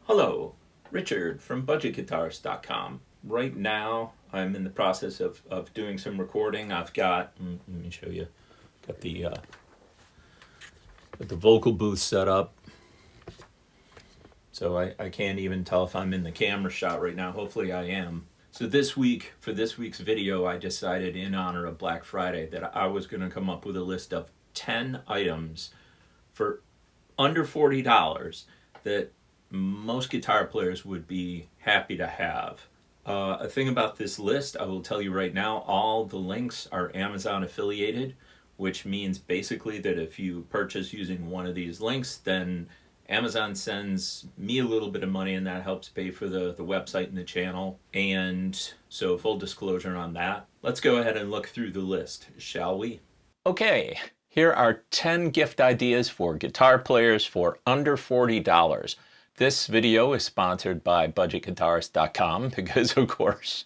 Hello, Richard from budgetguitarist.com. Right now, I'm in the process of doing some recording. I've got, let me show you, got the vocal booth set up. So I can't even tell if I'm in the camera shot right now. Hopefully I am. So this week, for this week's video, I decided in honor of Black Friday that I was going to come up with a list of 10 items for under $40 that most guitar players would be happy to have. A thing about this list, I will tell you right now, all the links are Amazon affiliated, which means basically that if you purchase using one of these links, then Amazon sends me a little bit of money and that helps pay for the website and the channel. And so full disclosure on that. Let's go ahead and look through the list, shall we? Okay, here are 10 gift ideas for guitar players for under $40. This video is sponsored by budgetguitarist.com because, of course,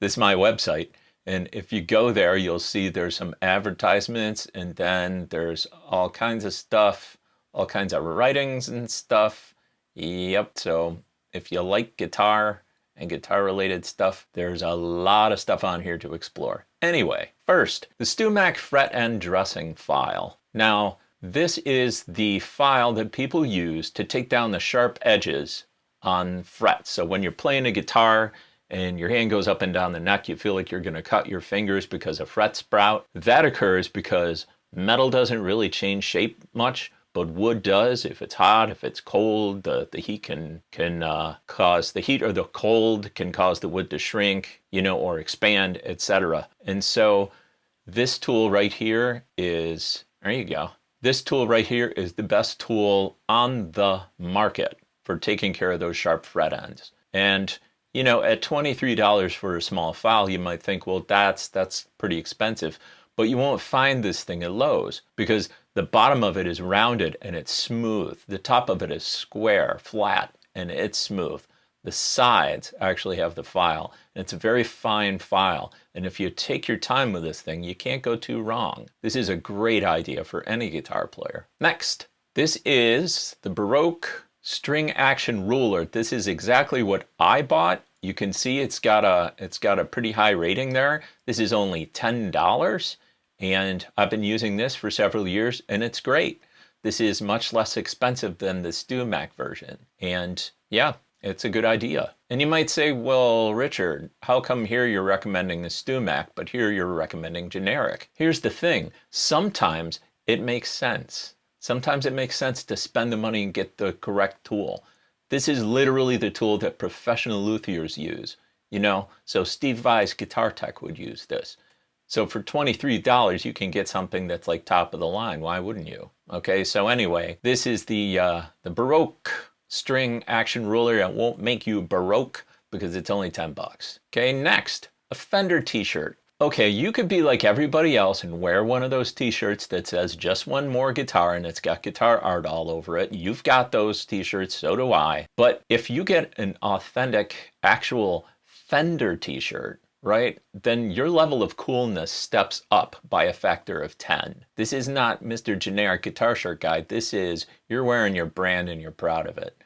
this is my website. And if you go there, you'll see there's some advertisements and then there's all kinds of stuff, all kinds of writings and stuff. Yep, so if you like guitar and guitar-related stuff, there's a lot of stuff on here to explore. Anyway, first, the StewMac fret end dressing file. Now, this is the file that people use to take down the sharp edges on frets. So when you're playing a guitar and your hand goes up and down the neck, you feel like you're going to cut your fingers because of fret sprout. That occurs because metal doesn't really change shape much, but wood does. If it's hot, if it's cold, the heat can cause the heat, or the cold can cause the wood to shrink, or expand, etc. And so this tool right here is, there you go. This tool right here is the best tool on the market for taking care of those sharp fret ends. And, at $23 for a small file, you might think, well, that's pretty expensive. But you won't find this thing at Lowe's because the bottom of it is rounded and it's smooth. The top of it is square, flat, and it's smooth. The sides actually have the file, and it's a very fine file. And if you take your time with this thing, you can't go too wrong. This is a great idea for any guitar player. Next, this is the Baroque string action ruler. This is exactly what I bought. You can see it's got a pretty high rating there. This is only $10, and I've been using this for several years, and it's great. This is much less expensive than the StewMac version, and yeah, it's a good idea. And you might say, well, Richard, how come here you're recommending the StewMac, but here you're recommending generic? Here's the thing. Sometimes it makes sense. Sometimes it makes sense to spend the money and get the correct tool. This is literally the tool that professional luthiers use. So Steve Vai's Guitar Tech would use this. So for $23, you can get something that's like top of the line. Why wouldn't you? Okay, so anyway, this is the Baroque string action ruler. It won't make you Baroque because it's only $10. Okay, next, a Fender T-shirt. Okay, you could be like everybody else and wear one of those T-shirts that says just one more guitar and it's got guitar art all over it. You've got those T-shirts, so do I. But if you get an authentic, actual Fender T-shirt, right, then your level of coolness steps up by a factor of 10. This is not Mr. Generic Guitar Shirt Guy. This is, you're wearing your brand and you're proud of it.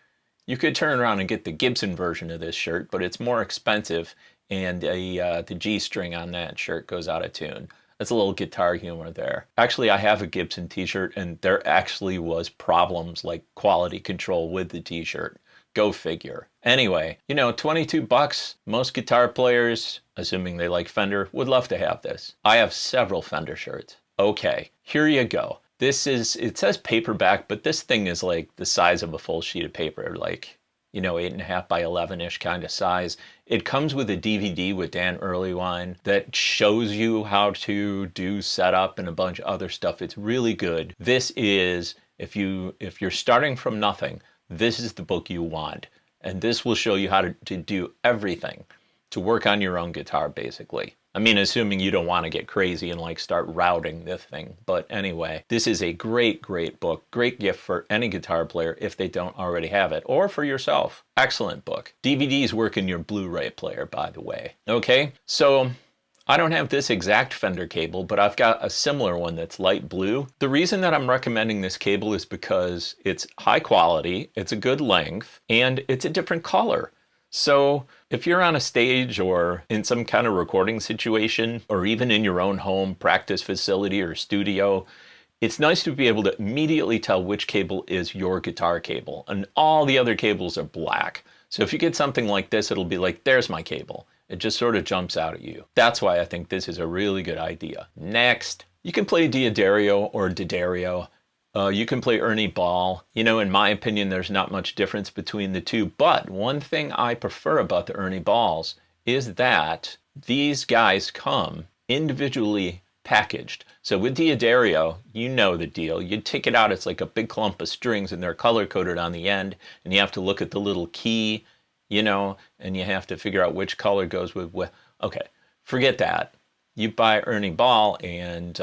You could turn around and get the Gibson version of this shirt, but it's more expensive, and the G string on that shirt goes out of tune. That's a little guitar humor there. Actually, I have a Gibson T-shirt, and there actually was problems like quality control with the T-shirt. Go figure. Anyway, $22, most guitar players, assuming they like Fender, would love to have this. I have several Fender shirts. Okay, here you go. This is, it says paperback, but this thing is like the size of a full sheet of paper, like, 8.5 by 11-ish kind of size. It comes with a DVD with Dan Earlywine that shows you how to do setup and a bunch of other stuff. It's really good. This is, if you're starting from nothing, this is the book you want. And this will show you how to do everything to work on your own guitar, basically. I mean, assuming you don't want to get crazy and like start routing this thing. But anyway, this is a great, great book. Great gift for any guitar player if they don't already have it, or for yourself. Excellent book. DVDs work in your Blu-ray player, by the way. Okay, so I don't have this exact Fender cable, but I've got a similar one that's light blue. The reason that I'm recommending this cable is because it's high quality, it's a good length, and it's a different color. So if you're on a stage or in some kind of recording situation, or even in your own home practice facility or studio, it's nice to be able to immediately tell which cable is your guitar cable, and all the other cables are black. So if you get something like this, it'll be like, there's my cable. It just sort of jumps out at you. That's why I think this is a really good idea. Next, you can play D'Addario or D'Addario. You can play Ernie Ball. You know, in my opinion, there's not much difference between the two. But one thing I prefer about the Ernie Balls is that these guys come individually packaged. So with D'Addario, you know the deal. You take it out, it's like a big clump of strings and they're color coded on the end, and you have to look at the little key, you know, and you have to figure out which color goes with what. Okay, forget that. You buy Ernie Ball and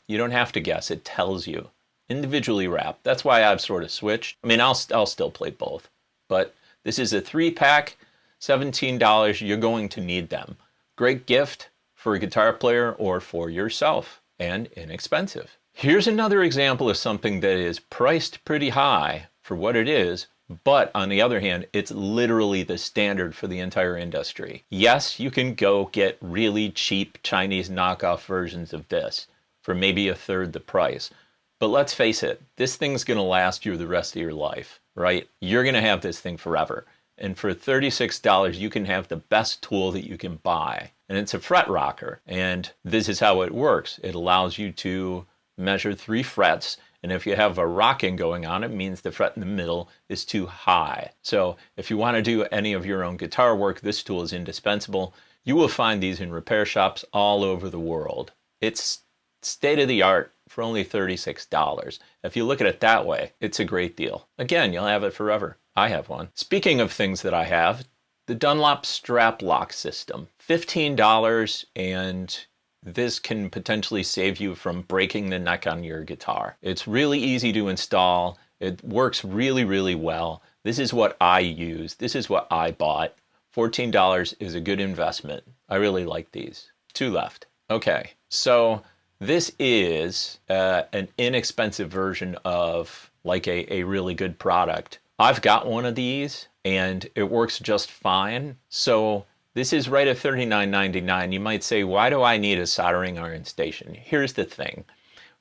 you don't have to guess. It tells you. Individually wrapped. That's why I've sort of switched. I mean, I'll still play both. But this is a 3-pack, $17. You're going to need them. Great gift for a guitar player or for yourself, and inexpensive. Here's another example of something that is priced pretty high for what it is, but on the other hand, it's literally the standard for the entire industry. Yes, you can go get really cheap Chinese knockoff versions of this for maybe a third the price. But let's face it, this thing's gonna last you the rest of your life, right? You're gonna have this thing forever. And for $36, you can have the best tool that you can buy. And it's a fret rocker. And this is how it works. It allows you to measure 3 frets. And if you have a rocking going on, it means the fret in the middle is too high. So if you want to do any of your own guitar work, this tool is indispensable. You will find these in repair shops all over the world. It's state of the art for only $36. If you look at it that way, it's a great deal. Again, you'll have it forever. I have one. Speaking of things that I have, the Dunlop Straploks system. $15, and this can potentially save you from breaking the neck on your guitar. It's really easy to install. It works really, really well. This is what I use. This is what I bought. $14 is a good investment. I really like these. 2 left. Okay, so this is an inexpensive version of like a really good product. I've got one of these and it works just fine. So this is right at $39.99. You might say, why do I need a soldering iron station? Here's the thing.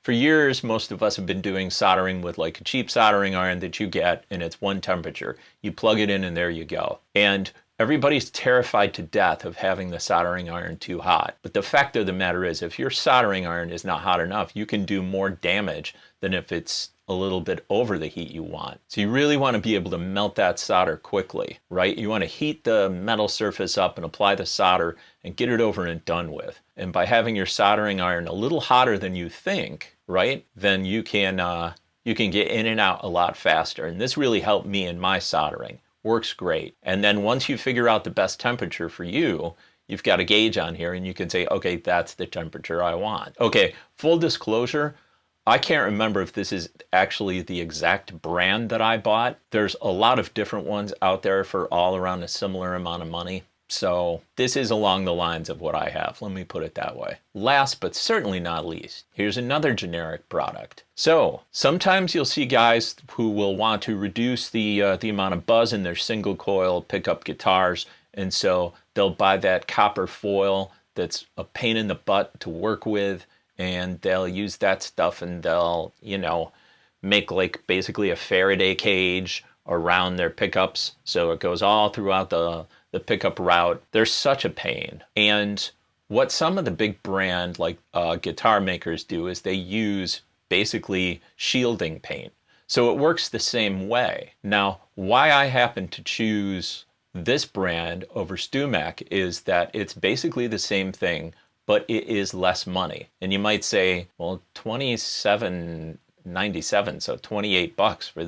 For years, most of us have been doing soldering with like a cheap soldering iron that you get, and it's one temperature. You plug it in and there you go. And everybody's terrified to death of having the soldering iron too hot. But the fact of the matter is, if your soldering iron is not hot enough, you can do more damage than if it's a little bit over the heat you want. So you really want to be able to melt that solder quickly, right? You want to heat the metal surface up and apply the solder and get it over and done with. And by having your soldering iron a little hotter than you think, right, then you can get in and out a lot faster. And this really helped me in my soldering. Works great. And then once you figure out the best temperature for you, you've got a gauge on here and you can say, okay, that's the temperature I want. Okay, full disclosure, I can't remember if this is actually the exact brand that I bought. There's a lot of different ones out there for all around a similar amount of money. So this is along the lines of what I have. Let me put it that way. Last but certainly not least, here's another generic product. So sometimes you'll see guys who will want to reduce the amount of buzz in their single coil pickup guitars. And so they'll buy that copper foil that's a pain in the butt to work with. And they'll use that stuff and they'll, you know, make like basically a Faraday cage around their pickups. So it goes all throughout the pickup route. They're such a pain. And what some of the big brand like guitar makers do is they use basically shielding paint. So it works the same way. Now, why I happen to choose this brand over StewMac is that it's basically the same thing, but it is less money. And you might say, well, $27.97, so $28 for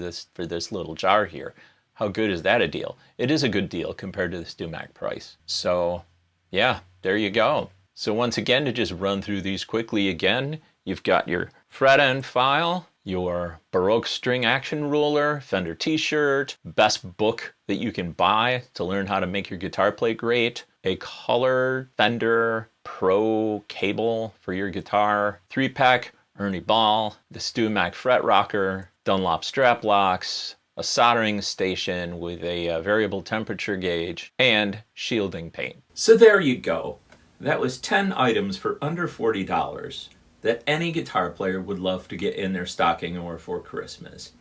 this little jar here. How good is that a deal? It is a good deal compared to the StewMac price. So yeah, there you go. So once again, to just run through these quickly again, you've got your fret end file, your Baroque string action ruler, Fender T-shirt, best book that you can buy to learn how to make your guitar play great, a color Fender Pro cable for your guitar, 3-pack Ernie ball, the StewMac fret rocker, Dunlop Straploks, a soldering station with a variable temperature gauge, and shielding paint. So there you go. That was 10 items for under $40 that any guitar player would love to get in their stocking or for Christmas.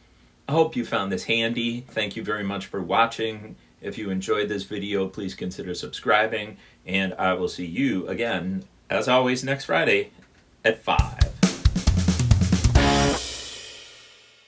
I hope you found this handy. Thank you very much for watching. If you enjoyed this video, please consider subscribing, and I will see you again, as always, next Friday at 5.